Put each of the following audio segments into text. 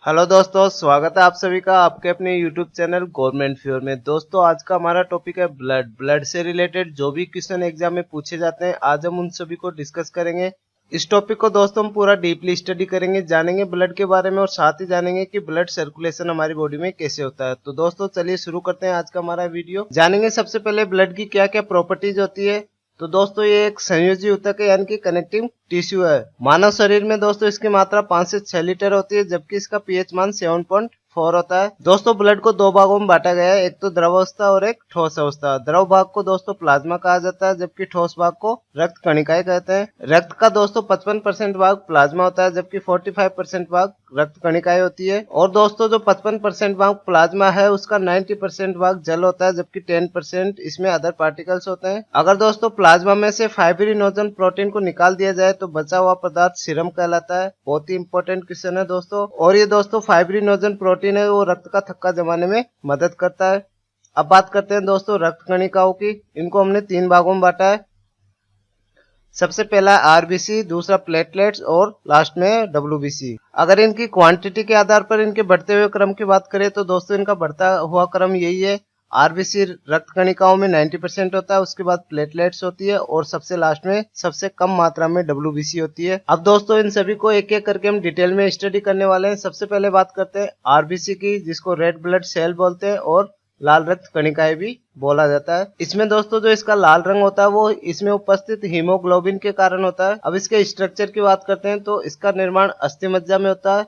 Hello दोस्तों, स्वागत है आप सभी का आपके अपने यूट्यूब चैनल गवर्नमेंट फ्योर में। दोस्तों, आज का हमारा टॉपिक है ब्लड से रिलेटेड जो भी क्वेश्चन एग्जाम में पूछे जाते हैं, आज हम उन सभी को डिस्कस करेंगे। इस टॉपिक को दोस्तों हम पूरा डीपली स्टडी करेंगे, जानेंगे ब्लड के बारे में और साथ ही जानेंगे कि ब्लड सर्कुलेशन हमारी बॉडी में कैसे होता है। तो दोस्तों चलिए शुरू करते हैं आज का हमारा वीडियो। जानेंगे सबसे पहले ब्लड की क्या क्या प्रॉपर्टीज होती है। तो दोस्तों ये एक संयोजी ऊतक है, यानी कि कनेक्टिंग टिश्यू है। मानव शरीर में दोस्तों इसकी मात्रा 5 से 6 लीटर होती है, जबकि इसका पीएच मान 7.4 होता है। दोस्तों ब्लड को दो भागों में बांटा गया है, एक तो द्रव अवस्था और एक ठोस अवस्था। द्रव भाग को दोस्तों प्लाज्मा कहा जाता है, जबकि ठोस भाग को रक्त कणिकाएं कहते हैं। रक्त का दोस्तों 55% भाग प्लाज्मा होता है, जबकि 45% भाग रक्त कणिकाएं होती है। और दोस्तों जो 55% भाग प्लाज्मा है उसका 90% भाग जल होता है, जबकि 10% इसमें अदर पार्टिकल्स होते हैं। अगर दोस्तों प्लाज्मा में से फाइब्रिनोजन प्रोटीन को निकाल दिया जाए तो बचा हुआ पदार्थ सीरम कहलाता है। बहुत ही इंपॉर्टेंट क्वेश्चन है दोस्तों। और ये दोस्तों फाइब्रिनोजन प्रोटीन है वो रक्त का थक्का जमाने में मदद करता है। अब बात करते हैं दोस्तों रक्त कणिकाओं की। इनको हमने 3 भागों में बांटा है। सबसे पहला आरबीसी, दूसरा प्लेटलेट्स और लास्ट में डब्ल्यूबीसी। अगर इनकी क्वांटिटी के आधार पर इनके बढ़ते हुए क्रम की बात करें तो दोस्तों इनका बढ़ता हुआ क्रम यही है। आरबीसी रक्त कणिकाओं में 90% होता है, उसके बाद प्लेटलेट्स होती है और सबसे लास्ट में सबसे कम मात्रा में डब्ल्यूबीसी होती है। अब दोस्तों इन सभी को एक एक करके हम डिटेल में स्टडी करने वाले हैं। सबसे पहले बात करते हैं आरबीसी की, जिसको रेड ब्लड सेल बोलते हैं और लाल रक्त कणिकाएं भी बोला जाता है। इसमें दोस्तों जो इसका लाल रंग होता है वो इसमें उपस्थित हीमोग्लोबिन के कारण होता है। अब इसके स्ट्रक्चर की बात करते हैं तो इसका निर्माण अस्थि मज्जा में होता है,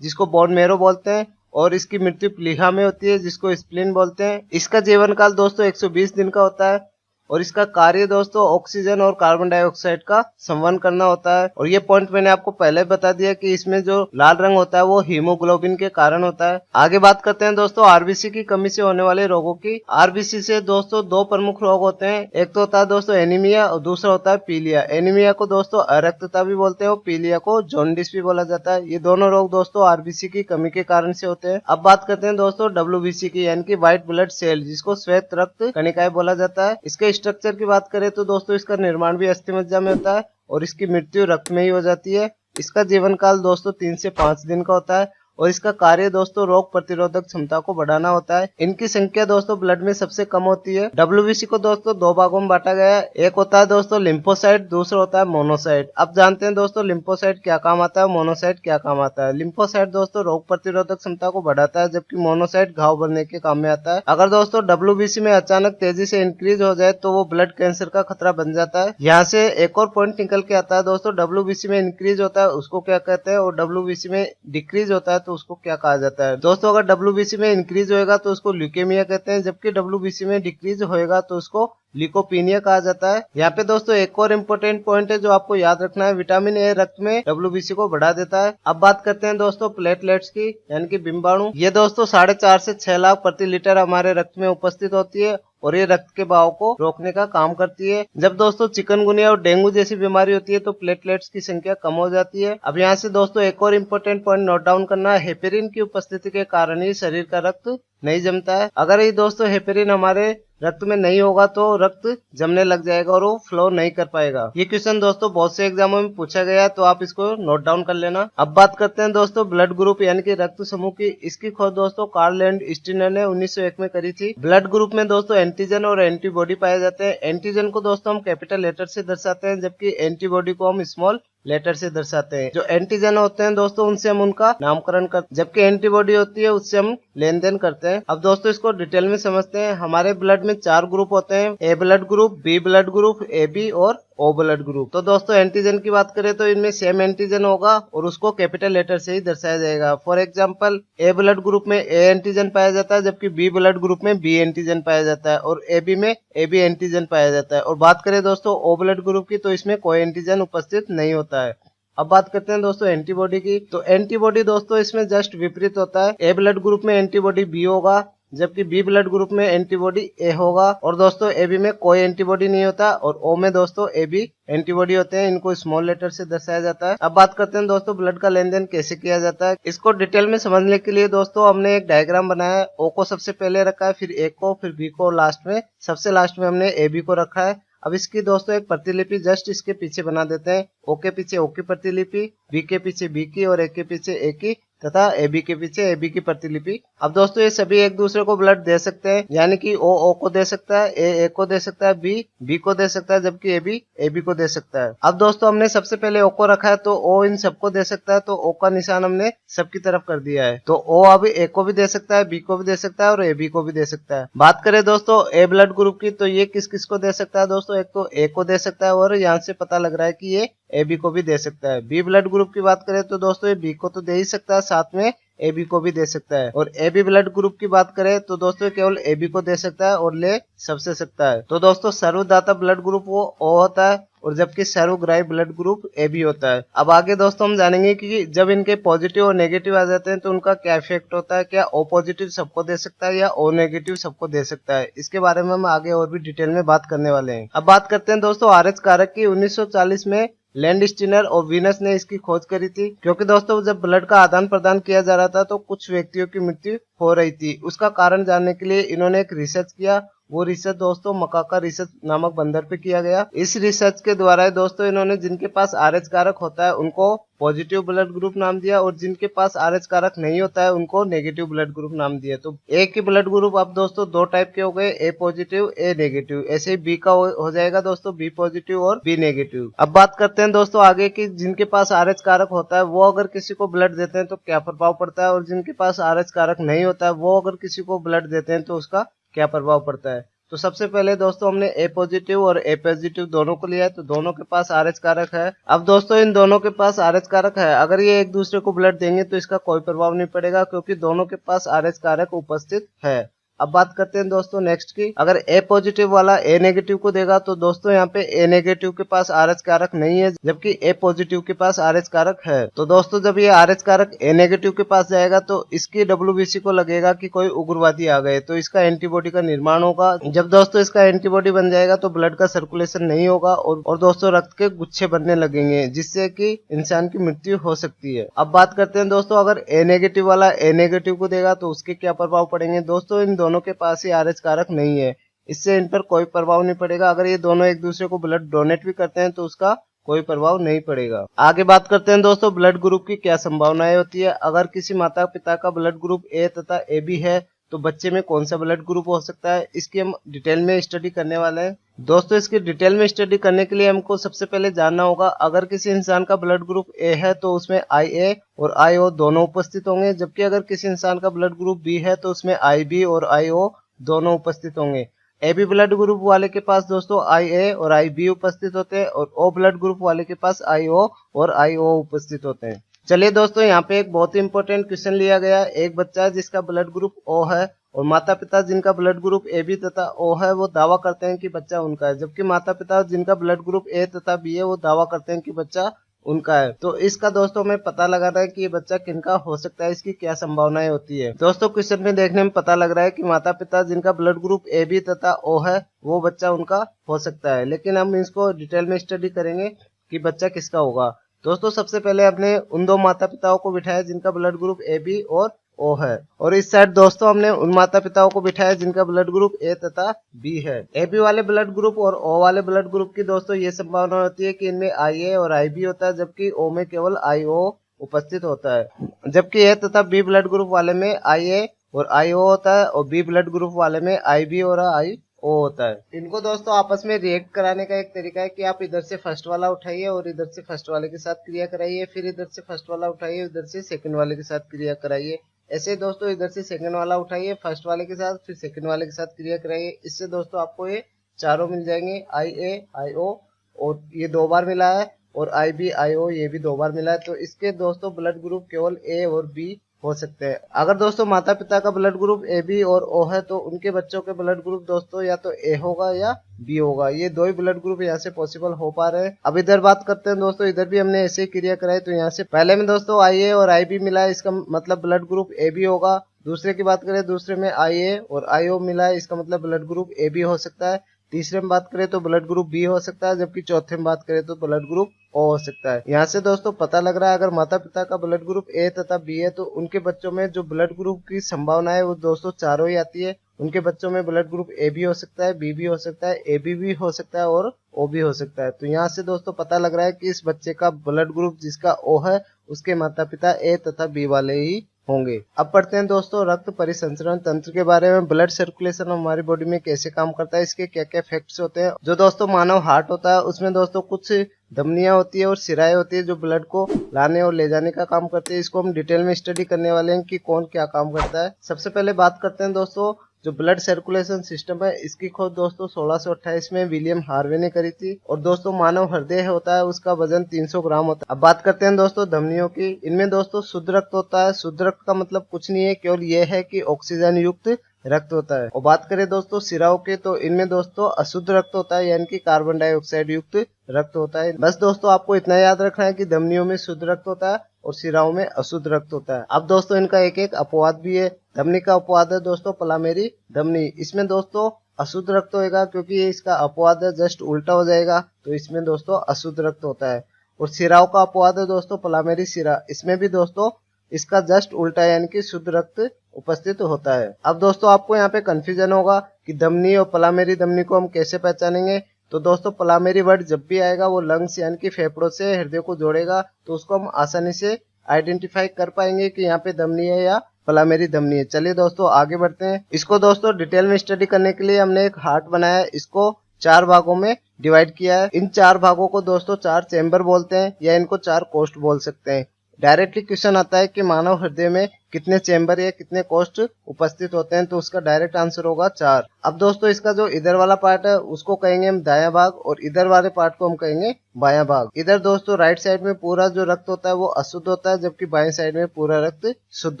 जिसको बोन मैरो बोलते हैं, और इसकी मृत्यु प्लीहा में होती है, जिसको स्प्लीन बोलते हैं। इसका जीवन काल दोस्तों 120 दिन का होता है और इसका कार्य दोस्तों ऑक्सीजन और कार्बन डाइऑक्साइड का संवहन करना होता है। और ये पॉइंट मैंने आपको पहले बता दिया कि इसमें जो लाल रंग होता है वो हीमोग्लोबिन के कारण होता है। आगे बात करते हैं दोस्तों आरबीसी की कमी से होने वाले रोगों की। आरबीसी से दोस्तों 2 प्रमुख रोग होते हैं। एक तो होता है दोस्तों एनीमिया और दूसरा होता है पीलिया। एनीमिया को दोस्तों अरक्तता भी बोलते हैं और पीलिया को जॉन्डिस भी बोला जाता है। ये दोनों रोग दोस्तों आरबीसी की कमी के कारण से होते हैं। अब बात करते हैं दोस्तों डब्ल्यूबीसी की, यानी कि व्हाइट ब्लड सेल, जिसको श्वेत रक्त कणिकाएं बोला जाता है। इसके स्ट्रक्चर की बात करें तो दोस्तों इसका निर्माण भी अस्थि मज्जा में होता है और इसकी मृत्यु रक्त में ही हो जाती है। इसका जीवन काल दोस्तों 3 से 5 दिन का होता है और इसका कार्य दोस्तों रोग प्रतिरोधक क्षमता को बढ़ाना होता है। इनकी संख्या दोस्तों ब्लड में सबसे कम होती है। डब्ल्यूबीसी को दोस्तों 2 भागों में बांटा गया है। एक होता है दोस्तों लिम्फोसाइट, दूसरा होता है मोनोसाइट। अब जानते हैं दोस्तों लिम्फोसाइट क्या काम आता है, मोनोसाइट क्या काम आता है। लिम्फोसाइट दोस्तों रोग प्रतिरोधक क्षमता को बढ़ाता है, जबकि मोनोसाइट घाव भरने के काम में आता है। अगर दोस्तों डब्ल्यूबीसी में अचानक तेजी से इंक्रीज हो जाए तो वो ब्लड कैंसर का खतरा बन जाता है। यहाँ से एक और पॉइंट निकल के आता है दोस्तों, डब्ल्यूबीसी में इंक्रीज होता है उसको क्या कहते हैं और डब्ल्यूबीसी में डिक्रीज होता है तो उसको क्या कहा जाता है। दोस्तों अगर डब्ल्यूबीसी में इंक्रीज होएगा तो उसको ल्यूकेमिया कहते हैं, जबकि डब्ल्यूबीसी में डिक्रीज होएगा तो उसको ल्यूकोपीनिया कहा जाता है। यहाँ पे दोस्तों एक और इम्पोर्टेंट पॉइंट है जो आपको याद रखना है, विटामिन ए रक्त में डब्ल्यूबीसी को बढ़ा देता है। अब बात करते हैं दोस्तों प्लेटलेट्स की, यानी कि बिंबाणु। ये दोस्तों 4.5 से 6 लाख प्रति लीटर हमारे रक्त में उपस्थित होती है और ये रक्त के बहाव को रोकने का काम करती है। जब दोस्तों चिकनगुनिया और डेंगू जैसी बीमारी होती है तो प्लेटलेट्स की संख्या कम हो जाती है। अब यहाँ से दोस्तों एक और इम्पोर्टेंट पॉइंट नोट डाउन करना है, हेपेरिन की उपस्थिति के कारण ही शरीर का रक्त नहीं जमता है। अगर ये दोस्तों हेपेरिन हमारे रक्त में नहीं होगा तो रक्त जमने लग जाएगा और वो फ्लो नहीं कर पाएगा। ये क्वेश्चन दोस्तों बहुत से एग्जामों में पूछा गया है तो आप इसको नोट डाउन कर लेना। अब बात करते हैं दोस्तों ब्लड ग्रुप यानी कि रक्त समूह की। इसकी खोज दोस्तों कार्ल एंड स्टीनर ने 1901 में करी थी। ब्लड ग्रुप में दोस्तों एंटीजन और एंटीबॉडी पाए जाते हैं। एंटीजन को दोस्तों हम कैपिटल लेटर से दर्शाते हैं, जबकि एंटीबॉडी को हम स्मॉल लेटर से दर्शाते हैं। जो एंटीजन होते हैं दोस्तों उनसे हम उनका नामकरण करते हैं, जबकि एंटीबॉडी होती है उससे हम लेन देन करते हैं। अब दोस्तों इसको डिटेल में समझते हैं। हमारे ब्लड में 4 ग्रुप होते हैं, A blood group, B blood group, A B और ओ ब्लड ग्रुप। तो दोस्तों एंटीजन की बात करें तो इनमें सेम एंटीजन होगा और उसको कैपिटल लेटर से ही दर्शाया जाएगा। For example A blood group में ए एंटीजन पाया जाता है, जबकि बी ब्लड ग्रुप में बी एंटीजन पाया जाता है और ए बी में ए बी एंटीजन पाया जाता है। और बात करें दोस्तों ओ ब्लड ग्रुप की तो इसमें कोई एंटीजन उपस्थित नहीं होता है। अब बात करते हैं दोस्तों एंटीबॉडी की। तो एंटीबॉडी दोस्तों इसमें जस्ट विपरीत होता है। ए ब्लड ग्रुप में एंटीबॉडी बी होगा, जबकि बी ब्लड ग्रुप में एंटीबॉडी ए होगा। और दोस्तों ए बी में कोई एंटीबॉडी नहीं होता और ओ में दोस्तों ए बी एंटीबॉडी होते हैं। इनको स्मॉल लेटर से दर्शाया जाता है। अब बात करते हैं दोस्तों ब्लड का लेन देन कैसे किया जाता है। इसको डिटेल में समझने के लिए दोस्तों हमने एक डायग्राम बनाया है। ओ को सबसे पहले रखा है, फिर ए को, फिर बी को, लास्ट में सबसे लास्ट में हमने ए बी को रखा है। अब इसकी दोस्तों एक प्रतिलिपि जस्ट इसके पीछे बना देते हैं। ओ के पीछे ओ की प्रतिलिपि, बी के पीछे बी की और ए के पीछे ए की तथा AB के पीछे AB की प्रतिलिपि। अब दोस्तों ये सभी एक दूसरे को ब्लड दे सकते हैं, यानी कि O को दे सकता है, A को दे सकता है, B को दे सकता है, जबकि AB को दे सकता है। अब दोस्तों हमने सबसे पहले O को रखा है तो O इन सबको दे सकता है, तो O का निशान हमने सबकी तरफ कर दिया है। तो O अब A को भी दे सकता है, B को भी दे सकता है और AB को भी दे सकता है। बात करें दोस्तों A ब्लड ग्रुप की, तो ये किस किस को दे सकता है दोस्तों, एक तो A को दे सकता है और यहाँ से पता लग रहा है कि ये AB को भी दे सकता है। B ब्लड ग्रुप की बात करें तो दोस्तों ये B को तो दे ही सकता है, साथ में AB को भी दे सकता है। और AB ब्लड ग्रुप की बात करें तो दोस्तों केवल AB को दे सकता है और ले सबसे सकता है। तो दोस्तों सर्वदाता ब्लड ग्रुप वो O होता है और जबकि सर्वग्राही ब्लड ग्रुप AB होता है। अब आगे दोस्तों हम जानेंगे कि जब इनके पॉजिटिव और नेगेटिव आ जाते हैं तो उनका क्या इफेक्ट होता है, क्या O पॉजिटिव सबको दे सकता है या O नेगेटिव सबको दे सकता है। इसके बारे में हम आगे और भी डिटेल में बात करने वाले हैं। अब बात करते हैं दोस्तों RH कारक की। 1940 में लैंड स्टीनर और वीनस ने इसकी खोज करी थी, क्योंकि दोस्तों जब ब्लड का आदान प्रदान किया जा रहा था तो कुछ व्यक्तियों की मृत्यु हो रही थी। उसका कारण जानने के लिए इन्होंने एक रिसर्च किया। वो रिसर्च दोस्तों मकाका रिसर्च नामक बंदर पे किया गया। इस रिसर्च के द्वारा दोस्तों इन्होंने जिनके पास RH कारक होता है उनको पॉजिटिव ब्लड ग्रुप नाम दिया और जिनके पास RH कारक नहीं होता है उनको नेगेटिव ब्लड ग्रुप नाम दिया। तो A के ब्लड ग्रुप अब दोस्तों दो टाइप के हो गए, A पॉजिटिव A नेगेटिव। ऐसे ही B का हो जाएगा दोस्तों B पॉजिटिव और B नेगेटिव। अब बात करते हैं दोस्तों आगे की, जिनके पास RH कारक होता है वो अगर किसी को ब्लड देते हैं तो क्या प्रभाव पड़ता है, और जिनके पास RH कारक नहीं होता है वो अगर किसी को ब्लड देते हैं तो उसका क्या प्रभाव पड़ता है। तो सबसे पहले दोस्तों हमने A पॉजिटिव और A पॉजिटिव दोनों को लिया है, तो दोनों के पास RH कारक है। अब दोस्तों इन दोनों के पास RH कारक है, अगर ये एक दूसरे को ब्लड देंगे तो इसका कोई प्रभाव नहीं पड़ेगा, क्योंकि दोनों के पास RH कारक उपस्थित है। अब बात करते हैं दोस्तों नेक्स्ट की, अगर A पॉजिटिव वाला A नेगेटिव को देगा तो दोस्तों यहाँ पे A नेगेटिव के पास RH कारक नहीं है, जबकि A पॉजिटिव के पास RH कारक है। तो दोस्तों जब ये RH कारक A नेगेटिव के पास जाएगा तो इसकी WBC को लगेगा कि कोई उग्रवादी आ गए, तो इसका एंटीबॉडी का निर्माण होगा। जब दोस्तों इसका एंटीबॉडी बन जाएगा तो ब्लड का सर्कुलेशन नहीं होगा और दोस्तों रक्त के गुच्छे बनने लगेंगे, जिससे कि इंसान की मृत्यु हो सकती है। अब बात करते हैं दोस्तों अगर A नेगेटिव वाला A नेगेटिव को देगा तो उसके क्या प्रभाव पड़ेंगे। दोस्तों इन दोनों के पास ही RH कारक नहीं है, इससे इन पर कोई प्रभाव नहीं पड़ेगा। अगर ये दोनों एक दूसरे को ब्लड डोनेट भी करते हैं तो उसका कोई प्रभाव नहीं पड़ेगा। आगे बात करते हैं दोस्तों ब्लड ग्रुप की क्या संभावनाएं होती है। अगर किसी माता पिता का ब्लड ग्रुप A तथा AB है तो बच्चे में कौन सा ब्लड ग्रुप हो सकता है, इसकी हम डिटेल में स्टडी करने वाले हैं। दोस्तों इसकी डिटेल में स्टडी करने के लिए हमको सबसे पहले जानना होगा, अगर किसी इंसान का ब्लड ग्रुप A है तो उसमें IA और IO दोनों उपस्थित होंगे, जबकि अगर किसी इंसान का ब्लड ग्रुप B है तो उसमें IB और IO दोनों उपस्थित होंगे। AB ब्लड ग्रुप वाले के पास दोस्तों IA और IB उपस्थित होते हैं और O ब्लड ग्रुप वाले के पास IO और IO उपस्थित होते हैं। चलिए दोस्तों यहाँ पे एक बहुत ही इंपॉर्टेंट क्वेश्चन लिया गया। एक बच्चा जिसका ब्लड ग्रुप O है और माता पिता जिनका ब्लड ग्रुप AB तथा O है वो दावा करते हैं कि बच्चा उनका है, जबकि माता पिता जिनका ब्लड ग्रुप A तथा B है वो दावा करते हैं कि बच्चा उनका है। तो इसका दोस्तों हमें पता लगाना है कि ये बच्चा किनका हो सकता है, इसकी क्या संभावनाएं होती है। दोस्तों क्वेश्चन में देखने में पता लग रहा है कि माता पिता जिनका ब्लड ग्रुप AB तथा O है वो बच्चा उनका हो सकता है, लेकिन हम इसको डिटेल में स्टडी करेंगे कि बच्चा किसका होगा। दोस्तों सबसे पहले हमने उन दो माता पिताओं को बिठाया जिनका ब्लड ग्रुप AB और O है, और इस साइड दोस्तों हमने उन माता पिताओं को बिठाया जिनका ब्लड ग्रुप A तथा B है। AB वाले ब्लड ग्रुप और O वाले ब्लड ग्रुप की दोस्तों ये संभावना होती है कि इनमें IA और IB होता है, जबकि O में केवल IO उपस्थित होता है। जबकि A तथा B ब्लड ग्रुप वाले में IA और IO होता है और B ब्लड ग्रुप वाले में IB और IO होता है। इनको दोस्तों आपस में रिएक्ट कराने का एक तरीका है कि आप इधर से फर्स्ट वाला उठाइए और इधर से फर्स्ट वाले के साथ क्रिया कराइए, फिर इधर से फर्स्ट वाला उठाइए इधर से सेकंड वाले के साथ क्रिया कराइए। ऐसे दोस्तों इधर से सेकंड वाला उठाइए फर्स्ट वाले के साथ, फिर सेकंड वाले के साथ क्रिया कराइए। इससे दोस्तों आपको ये चारों मिल जाएंगे, IA IO और ये 2 बार मिला है और IB IO ये भी 2 बार मिला है। तो इसके दोस्तों ब्लड ग्रुप केवल A और B हो सकते हैं। अगर दोस्तों माता पिता का ब्लड ग्रुप AB और O है तो उनके बच्चों के ब्लड ग्रुप दोस्तों या तो A होगा या B होगा। ये 2 ही ब्लड ग्रुप यहाँ से पॉसिबल हो पा रहे हैं। अब इधर बात करते हैं दोस्तों, इधर भी हमने ऐसे ही क्रिया कराई, तो यहाँ से पहले में दोस्तों IA और IB मिला है, इसका मतलब ब्लड ग्रुप AB होगा। दूसरे की बात करें, दूसरे में IA और IO मिला है, इसका मतलब ब्लड ग्रुप AB हो सकता है। तीसरे में बात करें तो ब्लड ग्रुप B हो सकता है, जबकि चौथे में बात करें तो ब्लड ग्रुप O हो सकता है। यहाँ से दोस्तों पता लग रहा है अगर माता पिता का ब्लड ग्रुप A तथा B है तो उनके बच्चों में जो ब्लड ग्रुप की संभावना है वो दोस्तों चारों ही आती है। उनके बच्चों में ब्लड ग्रुप AB हो सकता है, B भी हो सकता है, AB भी हो सकता है और O भी हो सकता है। तो यहाँ से दोस्तों पता लग रहा है कि इस बच्चे का ब्लड ग्रुप जिसका O है उसके माता पिता ए तथा बी वाले ही होंगे। अब पढ़ते हैं दोस्तों रक्त परिसंचरण तंत्र के बारे में। ब्लड सर्कुलेशन हमारी बॉडी में कैसे काम करता है, इसके क्या क्या इफेक्ट्स होते हैं। जो दोस्तों मानव हार्ट होता है उसमें दोस्तों कुछ धमनियां होती है और सिराएं होती है जो ब्लड को लाने और ले जाने का काम करते हैं। इसको हम डिटेल में स्टडी करने वाले हैं कि कौन क्या काम करता है। सबसे पहले बात करते हैं दोस्तों जो ब्लड सर्कुलेशन सिस्टम है, इसकी खोज दोस्तों 1628 में विलियम हार्वे ने करी थी। और दोस्तों मानव हृदय होता है उसका वजन 300 ग्राम होता है। अब बात करते हैं दोस्तों धमनियों की। इनमें दोस्तों शुद्ध रक्त होता है। शुद्ध रक्त का मतलब कुछ नहीं है, केवल ये है कि ऑक्सीजन युक्त रक्त होता है। और बात करें दोस्तों सिराओं के, तो इनमें दोस्तों अशुद्ध रक्त होता है, यानी कि कार्बन डाइऑक्साइड युक्त रक्त होता है। बस दोस्तों आपको इतना याद रखना है कि धमनियों में शुद्ध रक्त होता है और सिराओं में अशुद्ध रक्त होता है। अब दोस्तों इनका एक एक अपवाद भी है। धमनी का अपवाद है दोस्तों पलामेरी धमनी। इसमें दोस्तों अशुद्ध रक्त होएगा क्योंकि ये इसका अपवाद है, जस्ट उल्टा हो जाएगा, तो इसमें दोस्तों अशुद्ध रक्त होता है। और सिराओं का अपवाद है दोस्तों पलामेरी सिरा। इसमें भी दोस्तों इसका जस्ट उल्टा यानी कि शुद्ध रक्त उपस्थित होता है। अब दोस्तों आपको यहाँ पे कंफ्यूजन होगा कि धमनी और पलामेरी धमनी को हम कैसे पहचानेंगे। तो दोस्तों पलामेरी वर्ड जब भी आएगा वो लंग्स यानी कि फेफड़ों से हृदय को जोड़ेगा, तो उसको हम आसानी से आइडेंटिफाई कर पाएंगे कि यहाँ पे धमनी है या पलामेरी धमनी है। चलिए दोस्तों आगे बढ़ते हैं। इसको दोस्तों डिटेल में स्टडी करने के लिए हमने एक हार्ट बनाया है। इसको 4 भागों में डिवाइड किया है। इन 4 भागों को दोस्तों 4 चैम्बर बोलते हैं या इनको 4 कोष्ठ बोल सकते हैं। डायरेक्टली क्वेश्चन आता है कि मानव हृदय में कितने चैम्बर या कितने कोष्ठ उपस्थित होते हैं, तो उसका डायरेक्ट आंसर होगा 4। अब दोस्तों इसका जो इधर वाला पार्ट है उसको कहेंगे हम दायां भाग और इधर वाले पार्ट को हम कहेंगे बायां भाग। इधर दोस्तों राइट साइड में पूरा जो रक्त होता है वो अशुद्ध होता है, जबकि बाएं साइड में पूरा रक्त शुद्ध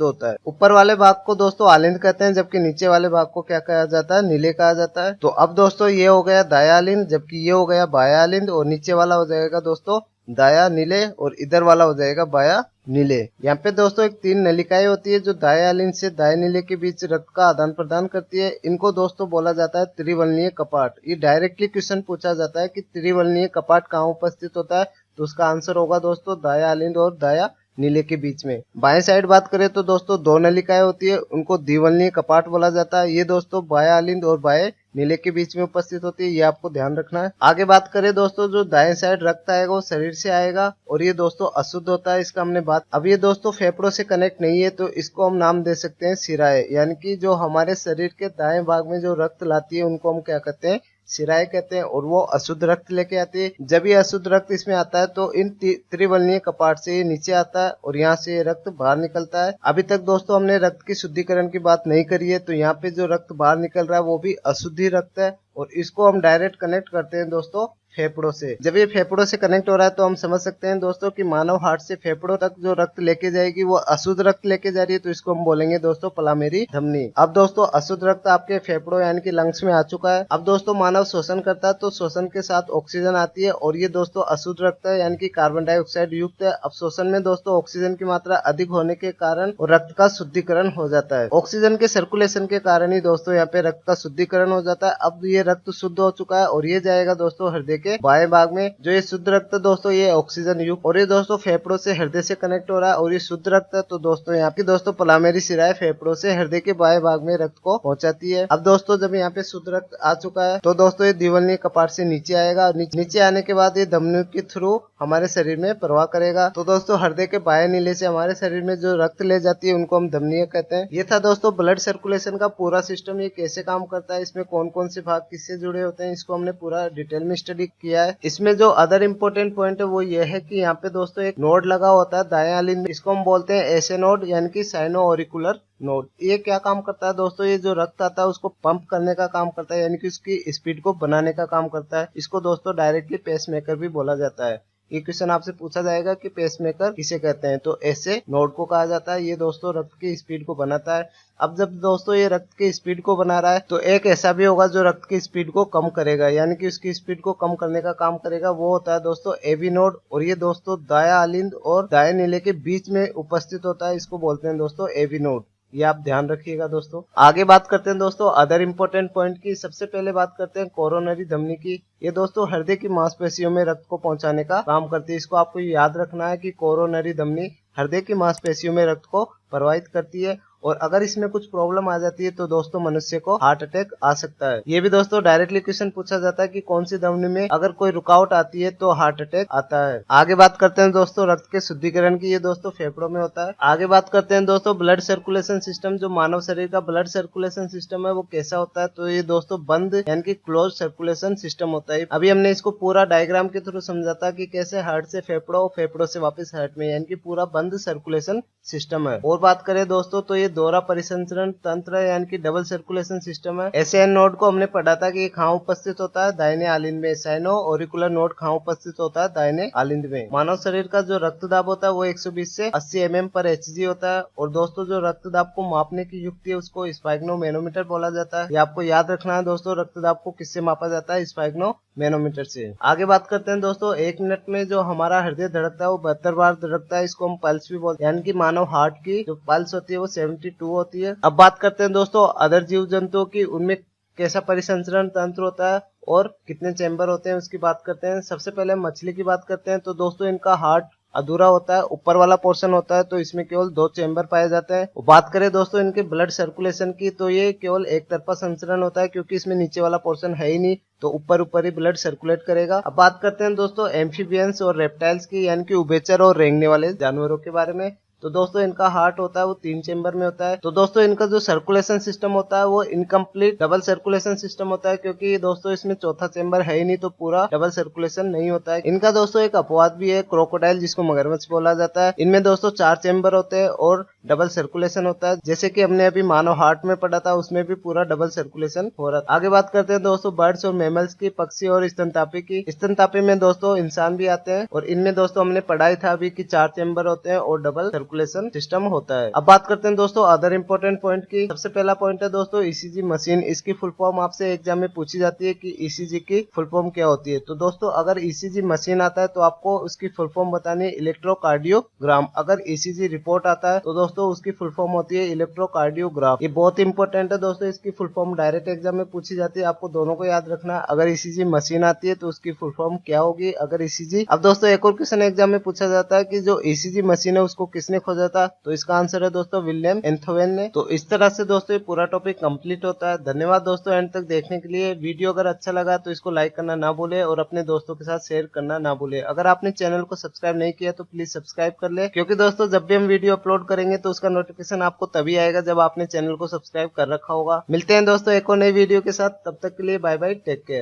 होता है। ऊपर वाले भाग को दोस्तों आलिंद कहते हैं, जबकि नीचे वाले भाग को क्या कहा जाता है, नीले कहा जाता है। तो अब दोस्तों ये हो गया दायां आलिंद, जबकि ये हो गया बायां आलिंद, और नीचे वाला हो जाएगा दोस्तों दाया नीले और इधर वाला हो जाएगा बाया नीले। यहाँ पे दोस्तों एक 3 नलिकाएं होती है जो दाया आलिंद से दाया नीले के बीच रक्त का आदान प्रदान करती है। इनको दोस्तों बोला जाता है त्रिवलनीय कपाट। ये डायरेक्टली क्वेश्चन पूछा जाता है कि त्रिवलनीय कपाट कहाँ उपस्थित होता है, तो उसका आंसर होगा दोस्तों दाया आलिंद और दाया नीले के बीच में। बाएं साइड बात करें तो दोस्तों 2 नलिकाएं होती है, उनको द्विवलनीय कपाट बोला जाता है। ये दोस्तों बाया आलिंद और बाएं नीले के बीच में उपस्थित होती है, ये आपको ध्यान रखना है। आगे बात करें दोस्तों जो दाएं साइड रक्त आएगा वो शरीर से आएगा और ये दोस्तों अशुद्ध होता है, इसका हमने बात। अब ये दोस्तों फेफड़ों से कनेक्ट नहीं है, तो इसको हम नाम दे सकते हैं सिराएं, यानी कि जो हमारे शरीर के दाएं भाग में जो रक्त लाती है उनको हम क्या कहते हैं, सिराएं कहते हैं। और वो अशुद्ध रक्त लेके आती है। जब ये अशुद्ध रक्त इसमें आता है तो इन त्रिवलनीय कपाट से ये नीचे आता है और यहाँ से ये रक्त बाहर निकलता है। अभी तक दोस्तों हमने रक्त की शुद्धिकरण की बात नहीं करी है, तो यहाँ पे जो रक्त बाहर निकल रहा है वो भी अशुद्धि रक्त है और इसको हम डायरेक्ट कनेक्ट करते हैं दोस्तों फेफड़ों से। जब ये फेफड़ों से कनेक्ट हो रहा है तो हम समझ सकते हैं दोस्तों कि मानव हार्ट से फेफड़ों तक जो रक्त लेके जाएगी वो अशुद्ध रक्त लेके जा रही है, तो इसको हम बोलेंगे दोस्तों पलामेरी धमनी। अब दोस्तों अशुद्ध रक्त आपके फेफड़ों यानी कि लंग्स में आ चुका है। अब दोस्तों मानव श्वसन करता है तो श्वसन के साथ ऑक्सीजन आती है और ये दोस्तों अशुद्ध रक्त है यानी कि कार्बन डाइऑक्साइड युक्त है। अब श्वसन में दोस्तों ऑक्सीजन की मात्रा अधिक होने के कारण रक्त का शुद्धिकरण हो जाता है। ऑक्सीजन के सर्कुलेशन के कारण ही दोस्तों यहाँ पे रक्त का शुद्धिकरण हो जाता है। अब ये रक्त शुद्ध हो चुका है और ये जाएगा दोस्तों हृदय के बाएं भाग में। जो ये शुद्ध रक्त दोस्तों ये ऑक्सीजन युक्त और ये दोस्तों फेफड़ों से हृदय से कनेक्ट हो रहा है और ये शुद्ध रक्त है, तो दोस्तों यहाँ की दोस्तों पलामेरी सिराएं फेफड़ों से हृदय के बाएं भाग में रक्त को पहुंचाती है। अब दोस्तों जब यहाँ पे शुद्ध रक्त आ चुका है तो दोस्तों ये द्विवलनीय कपाट से नीचे आएगा। नीचे आने के बाद ये धमनियों के थ्रू हमारे शरीर में प्रवाह करेगा। तो दोस्तों हृदय के बाएं नीले से हमारे शरीर में जो रक्त ले जाती है उनको हम धमनियां कहते हैं। ये था दोस्तों ब्लड सर्कुलेशन का पूरा सिस्टम, ये कैसे काम करता है, इसमें कौन कौन से भाग किससे जुड़े होते हैं, इसको हमने पूरा डिटेल में स्टडी किया है। इसमें जो अदर इम्पोर्टेंट पॉइंट है वो ये है कि यहाँ पे दोस्तों एक नोड लगा होता है दायां आलिंद, इसको हम बोलते हैं एसे नोड यानी कि साइनो ऑरिकुलर नोड। ये क्या काम करता है दोस्तों, ये जो रक्त आता है उसको पंप करने का काम करता है, यानी कि उसकी स्पीड को बनाने का काम करता है। इसको दोस्तों डायरेक्टली पेसमेकर भी बोला जाता है। ये क्वेश्चन आपसे पूछा जाएगा कि पेसमेकर किसे कहते हैं, तो ऐसे नोड को कहा जाता है। ये दोस्तों रक्त की स्पीड को बनाता है। अब जब दोस्तों ये रक्त की स्पीड को बना रहा है तो एक ऐसा भी होगा जो रक्त की स्पीड को कम करेगा, यानी कि उसकी स्पीड को कम करने का काम करेगा, वो होता है दोस्तों एवी नोड। और ये दोस्तों दायां आलिंद और दाएं नीले के बीच में उपस्थित होता है, इसको बोलते हैं दोस्तों एवी नोड। ये आप ध्यान रखिएगा दोस्तों। आगे बात करते हैं दोस्तों अदर इम्पोर्टेंट पॉइंट की। सबसे पहले बात करते हैं कोरोनरी धमनी की। ये दोस्तों हृदय की मांसपेशियों में रक्त को पहुंचाने का काम करती है। इसको आपको याद रखना है कि कोरोनरी धमनी हृदय की मांसपेशियों में रक्त को प्रभावित करती है और अगर इसमें कुछ प्रॉब्लम आ जाती है तो दोस्तों मनुष्य को हार्ट अटैक आ सकता है। ये भी दोस्तों डायरेक्टली क्वेश्चन पूछा जाता है कि कौन सी धमनी में अगर कोई रुकावट आती है तो हार्ट अटैक आता है। आगे बात करते हैं दोस्तों रक्त के शुद्धिकरण की। ये दोस्तों फेफड़ों में होता है। आगे बात करते हैं दोस्तों ब्लड सर्कुलेशन सिस्टम। जो मानव शरीर का ब्लड सर्कुलेशन सिस्टम है वो कैसा होता है, तो ये दोस्तों बंद यानी कि क्लोज सर्कुलेशन सिस्टम होता है। अभी हमने इसको पूरा डायग्राम के थ्रू समझा था कि कैसे हार्ट से फेफड़ों, फेफड़ों से वापस हार्ट में, यानी कि पूरा बंद सर्कुलेशन सिस्टम है। और बात करें दोस्तों तो ये दोहरा परिसंचरण तंत्र है, यानी कि डबल सर्कुलेशन सिस्टम है। एसएन नोड को हमने पढ़ा था कि कहाँ उपस्थित होता है, दाहिने आलिंद में। साइनो ऑरिकुलर नोड कहाँ उपस्थित होता है, दाहिने आलिंद में। मानव शरीर का जो रक्तदाब होता है वो 120 से 80 mm पर HG होता है। और दोस्तों जो रक्तदाब को मापने की युक्ति है उसको स्पाइग्नोमेनोमीटर बोला जाता है। ये आपको याद रखना है दोस्तों, रक्तदाब को किससे मापा जाता है, स्पाइग्नोमेनोमीटर से। आगे बात करते हैं दोस्तों 1 मिनट में जो हमारा हृदय धड़कता है वो 72 बार धड़कता है। इसको हम पल्स भी बोलते हैं, यानी कि मानव हार्ट की जो पल्स होती है वो 72 होती है। अब बात करते हैं दोस्तों अदर जीव जंतुओं की, उनमें कैसा परिसंचरण तंत्र होता है और कितने चैम्बर होते हैं उसकी बात करते हैं। सबसे पहले मछली की बात करते हैं तो दोस्तों इनका हार्ट अधूरा होता है, ऊपर वाला पोर्शन होता है, तो इसमें केवल 2 चैम्बर पाए जाते हैं। बात करें दोस्तों इनके ब्लड सर्कुलेशन की तो ये केवल एक तरफा संचरण होता है, क्योंकि इसमें नीचे वाला पोर्शन है ही नहीं, तो ऊपर ऊपर ही ब्लड सर्कुलेट करेगा। अब बात करते हैं दोस्तों एम्फीबियंस और रेप्टाइल्स की, यानी कि उभयचर और रेंगने वाले जानवरों के बारे में। तो दोस्तों इनका हार्ट होता है वो 3 चेम्बर में होता है। तो दोस्तों इनका जो सर्कुलेशन सिस्टम होता है वो इनकम्प्लीट डबल सर्कुलेशन सिस्टम होता है, क्योंकि दोस्तों इसमें चौथा चेम्बर है ही नहीं, तो पूरा डबल सर्कुलेशन नहीं होता है। इनका दोस्तों एक अपवाद भी है, क्रोकोडाइल, जिसको मगरमच्छ बोला जाता है। इनमें दोस्तों 4 चेम्बर होते हैं और डबल सर्कुलेशन होता है, जैसे कि हमने अभी मानव हार्ट में पढ़ा था, उसमें भी पूरा डबल सर्कुलेशन हो रहा था। आगे बात करते हैं दोस्तों बर्ड्स और मैमल्स की, पक्षी और स्तनपापी की। स्तनपापी में दोस्तों इंसान भी आते हैं और इनमें दोस्तों हमने पढ़ाई था अभी कि 4 चेम्बर होते हैं और डबल सर्कुलेशन सिस्टम होता है। अब बात करते हैं दोस्तों अदर इंपॉर्टेंट पॉइंट की। सबसे पहला पॉइंट है दोस्तों ईसीजी मशीन। इसकी फुल फॉर्म आपसे एग्जाम में पूछी जाती है कि ईसीजी की फुल फॉर्म क्या होती है। तो दोस्तों अगर ईसीजी मशीन आता है तो आपको उसकी फुल फॉर्म बतानी है इलेक्ट्रोकार्डियोग्राम। अगर ईसीजी रिपोर्ट आता है तो दोस्तों उसकी फुल फॉर्म होती है इलेक्ट्रोकार्डियोग्राफ। ये बहुत इंपॉर्टेंट है दोस्तों, इसकी फुल फॉर्म डायरेक्ट एग्जाम में पूछी जाती है, आपको दोनों को याद रखना है। अगर ईसीजी मशीन आती है तो उसकी फुल फॉर्म क्या होगी, अगर ईसीजी। अब दोस्तों एक और क्वेश्चन एग्जाम में पूछा जाता है कि जो ईसीजी मशीन है उसको किसने खोजा था, तो इसका आंसर है दोस्तों विलियम एंथोवेन ने। तो इस तरह से दोस्तों ये पूरा टॉपिक कंप्लीट होता है। धन्यवाद दोस्तों एंड तक देखने के लिए। वीडियो अगर अच्छा लगा तो इसको लाइक करना ना भूले और अपने दोस्तों के साथ शेयर करना ना भूले। अगर आपने चैनल को सब्सक्राइब नहीं किया तो प्लीज सब्सक्राइब कर ले, क्योंकि दोस्तों जब भी हम वीडियो अपलोड करेंगे तो उसका नोटिफिकेशन आपको तभी आएगा जब आपने चैनल को सब्सक्राइब कर रखा होगा। मिलते हैं दोस्तों एक और नई वीडियो के साथ, तब तक के लिए बाय बाय, टेक केयर।